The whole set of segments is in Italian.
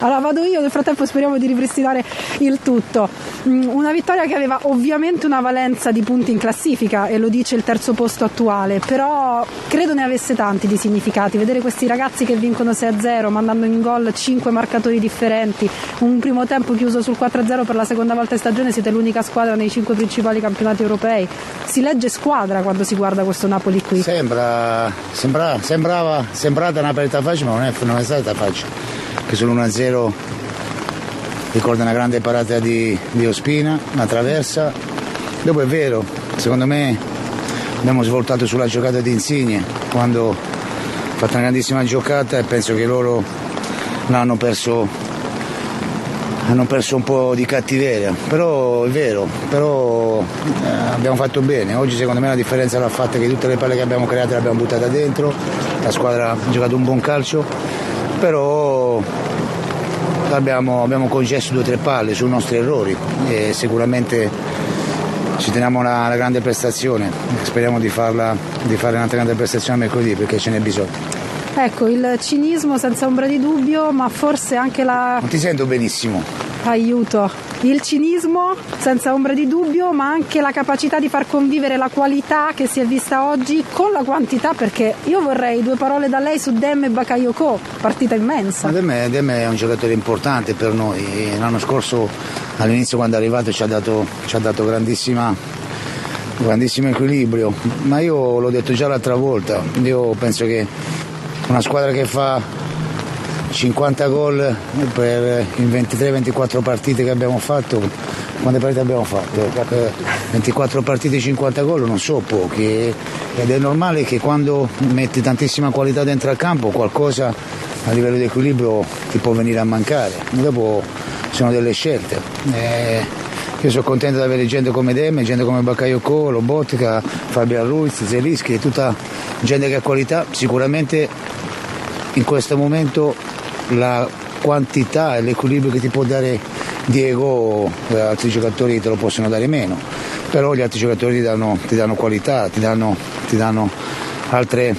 Allora vado io, nel frattempo speriamo di ripristinare il tutto. Una vittoria che aveva ovviamente una valenza di punti in classifica e lo dice il terzo posto attuale, però credo ne avesse tanti di significati. Vedere questi ragazzi che vincono 6-0 mandando in gol 5 marcatori differenti, un primo tempo chiuso sul 4-0 per la seconda volta in stagione, siete l'unica squadra nei 5 principali campionati europei. Si legge squadra quando si guarda questo Napoli qui. Sembrata una partita facile, ma non è stata facile. Che sull'1-0 ricorda una grande parata di Ospina, una traversa. Dopo è vero, secondo me abbiamo svoltato sulla giocata di Insigne quando ha fatto una grandissima giocata e penso che loro hanno perso un po' di cattiveria, però è vero, abbiamo fatto bene. Oggi secondo me la differenza l'ha fatta che tutte le palle che abbiamo create le abbiamo buttate dentro, la squadra ha giocato un buon calcio, però abbiamo concesso 2 o 3 palle sui nostri errori e sicuramente ci teniamo la grande prestazione, speriamo di fare un'altra grande prestazione mercoledì perché ce n'è bisogno. Ecco, il cinismo senza ombra di dubbio, ma forse anche la... Non ti sento benissimo. Aiuto. Il cinismo senza ombra di dubbio, ma anche la capacità di far convivere la qualità che si è vista oggi con la quantità, perché io vorrei 2 parole da lei su Demme e Bakayoko, partita immensa. Demme è un giocatore importante per noi. L'anno scorso all'inizio quando è arrivato ci ha dato grandissimo equilibrio, ma io l'ho detto già l'altra volta, io penso che una squadra che fa 50 gol per in 23-24 partite che abbiamo fatto, quante partite abbiamo fatto? 24 partite, 50 gol non so pochi, ed è normale che quando metti tantissima qualità dentro al campo qualcosa a livello di equilibrio ti può venire a mancare. Dopo sono delle scelte. Io sono contento di avere gente come Demme, gente come Bakayoko, Lobotka, Fabian Ruiz, Zelinski, tutta gente che ha qualità. Sicuramente in questo momento la quantità e l'equilibrio che ti può dare Diego, altri giocatori te lo possono dare meno, però gli altri giocatori ti danno qualità, ti danno altre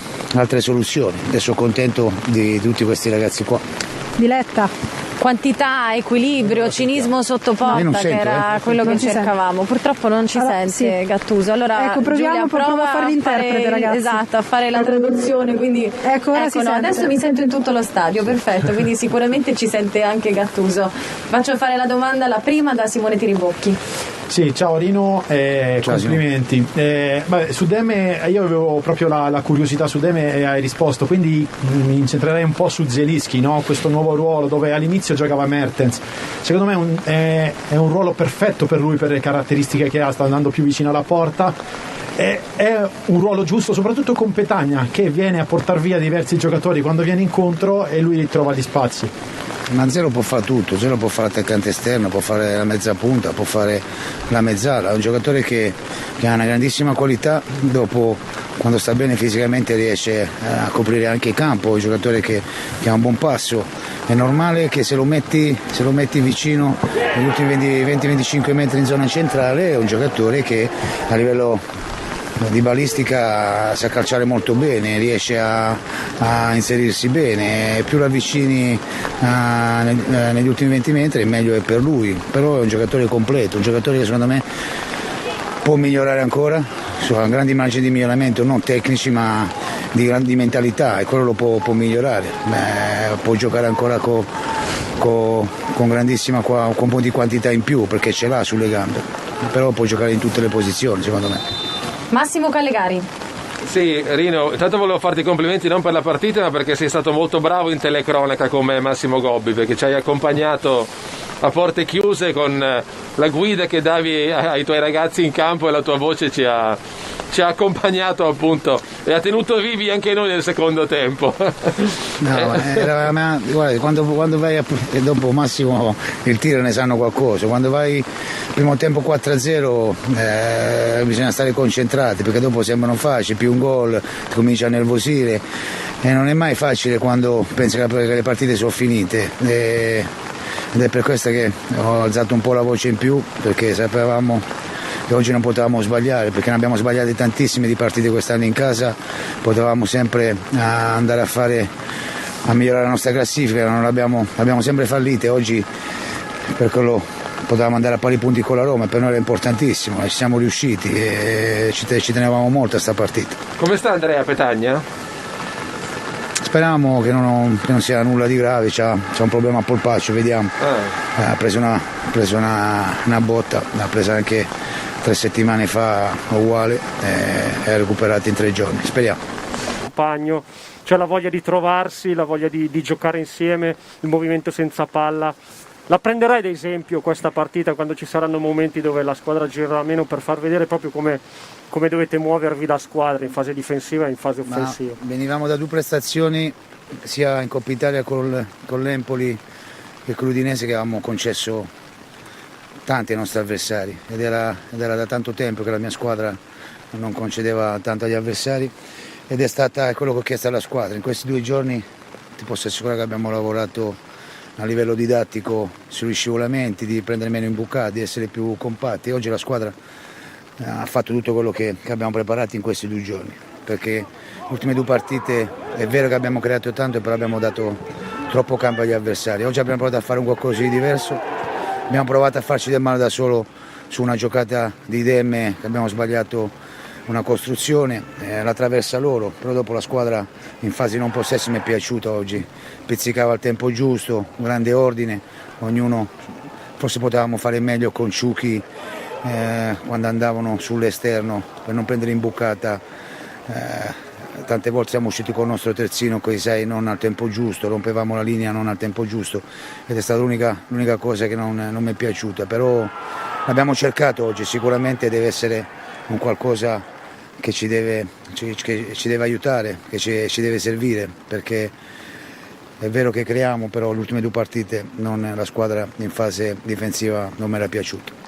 soluzioni. Adesso sono contento di tutti questi ragazzi qua. Diletta. Quantità, equilibrio, cinismo sotto porta, che era quello che cercavamo. Purtroppo non ci sente sì. Gattuso. Allora, ecco, proviamo Giulia, prova a fare l'interprete, ragazzi. Esatto, a fare la traduzione. Quindi ecco no, adesso mi sento in tutto lo stadio, perfetto. Quindi sicuramente ci sente anche Gattuso. Faccio fare la domanda, la prima, da Simone Tiribocchi. Sì, ciao Rino, ciao, complimenti. Su Demme io avevo proprio la curiosità su Demme e hai risposto, quindi mi incentrerei un po' su Zelinski, no? Questo nuovo ruolo dove all'inizio giocava Mertens. Secondo me è un ruolo perfetto per lui, per le caratteristiche che ha, sta andando più vicino alla porta. È un ruolo giusto, soprattutto con Petagna, che viene a portare via diversi giocatori quando viene incontro e lui trova gli spazi. Ma Zero può fare tutto, Zero può fare l'attaccante esterno, può fare la mezza punta, può fare la mezzala, è un giocatore che ha una grandissima qualità, dopo quando sta bene fisicamente riesce a coprire anche il campo, è un giocatore che ha un buon passo, è normale che se lo metti vicino negli ultimi 20-25 metri in zona centrale, è un giocatore che a livello di balistica sa calciare molto bene, riesce a inserirsi bene, più lo avvicini negli ultimi 20 metri meglio è per lui, però è un giocatore completo, un giocatore che secondo me può migliorare ancora, ha grandi margini di miglioramento, non tecnici ma di mentalità, e quello lo può migliorare. Può giocare ancora con grandissima, con un po' di quantità in più perché ce l'ha sulle gambe, però può giocare in tutte le posizioni secondo me. Massimo Callegari. Sì, Rino, intanto volevo farti i complimenti non per la partita ma perché sei stato molto bravo in telecronaca come Massimo Gobbi, perché ci hai accompagnato a porte chiuse con la guida che davi ai tuoi ragazzi in campo e la tua voce ci ha accompagnato appunto e ha tenuto vivi anche noi nel secondo tempo. No, guarda, quando vai e dopo Massimo il tiro ne sanno qualcosa, quando vai primo tempo 4-0 bisogna stare concentrati perché dopo sembrano facili, più un gol ti comincia a nervosire e non è mai facile quando pensi che le partite sono finite. Ed è per questo che ho alzato un po' la voce in più, perché sapevamo che oggi non potevamo sbagliare, perché ne abbiamo sbagliate tantissime di partite quest'anno in casa, potevamo sempre andare a fare a migliorare la nostra classifica, non l'abbiamo sempre fallite. Oggi per quello potevamo andare a pari punti con la Roma, per noi era importantissimo e ci siamo riusciti e ci tenevamo molto a sta partita. Come sta Andrea Petagna? Speriamo che non sia nulla di grave, c'ha un problema al polpaccio, vediamo. Ha preso una botta, l'ha presa anche 3 settimane fa uguale e ha recuperato in 3 giorni, speriamo. Compagno, c'è la voglia di trovarsi, la voglia di giocare insieme, il movimento senza palla. La prenderai ad esempio questa partita quando ci saranno momenti dove la squadra girerà meno, per far vedere proprio come dovete muovervi da squadra in fase difensiva e in fase offensiva? Venivamo da 2 prestazioni sia in Coppa Italia con l'Empoli che con l'Udinese che avevamo concesso tanti ai nostri avversari ed era da tanto tempo che la mia squadra non concedeva tanto agli avversari ed è quello che ho chiesto alla squadra. In questi 2 giorni ti posso assicurare che abbiamo lavorato a livello didattico sugli scivolamenti, di prendere meno imbucati, di essere più compatti. Oggi la squadra ha fatto tutto quello che abbiamo preparato in questi 2 giorni, perché le ultime 2 partite è vero che abbiamo creato tanto, però abbiamo dato troppo campo agli avversari. Oggi abbiamo provato a fare un qualcosa di diverso, abbiamo provato a farci del male da solo su una giocata di Demme che abbiamo sbagliato una costruzione, la traversa loro, però dopo la squadra in fase non possesso mi è piaciuta oggi, pizzicava al tempo giusto, un grande ordine, ognuno forse potevamo fare meglio con Ciuchi quando andavano sull'esterno per non prendere imbucata, tante volte siamo usciti con il nostro terzino con i 6 non al tempo giusto, rompevamo la linea non al tempo giusto ed è stata l'unica cosa che non mi è piaciuta, però l'abbiamo cercato oggi, sicuramente deve essere un qualcosa che ci deve aiutare, che ci deve servire, perché è vero che creiamo, però le ultime 2 partite la squadra in fase difensiva non mi era piaciuta.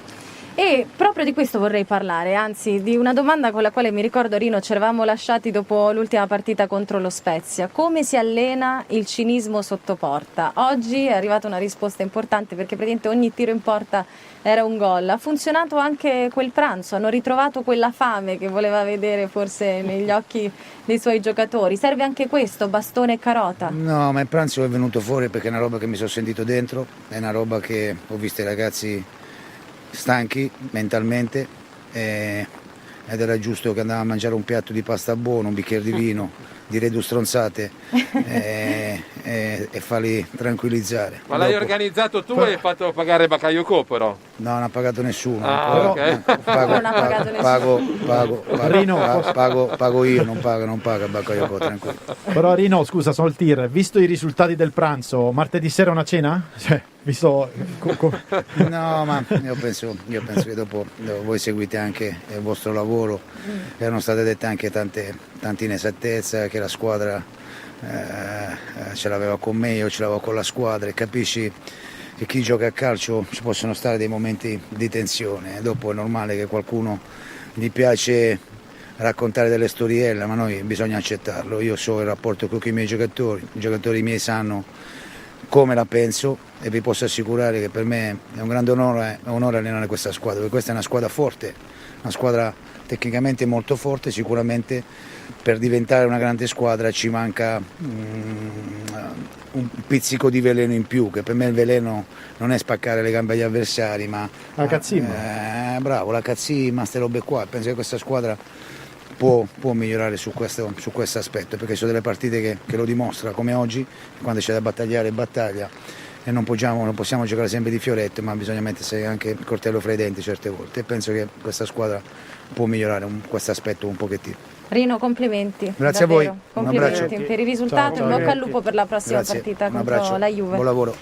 E proprio di questo vorrei parlare, anzi di una domanda con la quale mi ricordo, Rino, ci eravamo lasciati dopo l'ultima partita contro lo Spezia. Come si allena il cinismo sotto porta? Oggi è arrivata una risposta importante perché praticamente ogni tiro in porta era un gol. Ha funzionato anche quel pranzo, hanno ritrovato quella fame che voleva vedere forse negli occhi dei suoi giocatori. Serve anche questo, bastone e carota? No, ma il pranzo è venuto fuori perché è una roba che mi sono sentito dentro, è una roba che ho visto i ragazzi stanchi mentalmente ed era giusto che andavamo a mangiare un piatto di pasta buono, un bicchiere di vino, dire 2 stronzate e farli tranquillizzare. Ma l'hai organizzato tu e hai fatto pagare Bakayoko però? No, non ha pagato nessuno. Okay. Pago io, non paga Bakayoko, tranquillo. Però Rino, scusa, sono il tir, visto i risultati del pranzo, martedì sera una cena? Visto... No, ma io penso che dopo voi seguite anche il vostro lavoro, erano state dette anche tante inesattezze, che la squadra ce l'aveva con me, io ce l'avevo con la squadra e capisci che chi gioca a calcio ci possono stare dei momenti di tensione, dopo è normale che qualcuno gli piace raccontare delle storielle, ma noi bisogna accettarlo, io so il rapporto con i miei giocatori, i giocatori miei sanno come la penso e vi posso assicurare che per me è un grande onore allenare questa squadra, perché questa è una squadra forte, una squadra tecnicamente molto forte, sicuramente per diventare una grande squadra ci manca un pizzico di veleno in più, che per me il veleno non è spaccare le gambe agli avversari, ma la cazzimma. Bravo, la cazzimma, ste robe qua, penso che questa squadra può migliorare su questo aspetto, perché sono delle partite che lo dimostra, come oggi, quando c'è da battagliare battaglia e non possiamo giocare sempre di fioretto, ma bisogna mettersi anche il coltello fra i denti certe volte e penso che questa squadra può migliorare questo aspetto un pochettino. Rino, complimenti. Grazie davvero. a voi. Complimenti per il risultato, in bocca al lupo per la prossima Grazie. partita Un contro abbraccio. la Juve. Buon lavoro.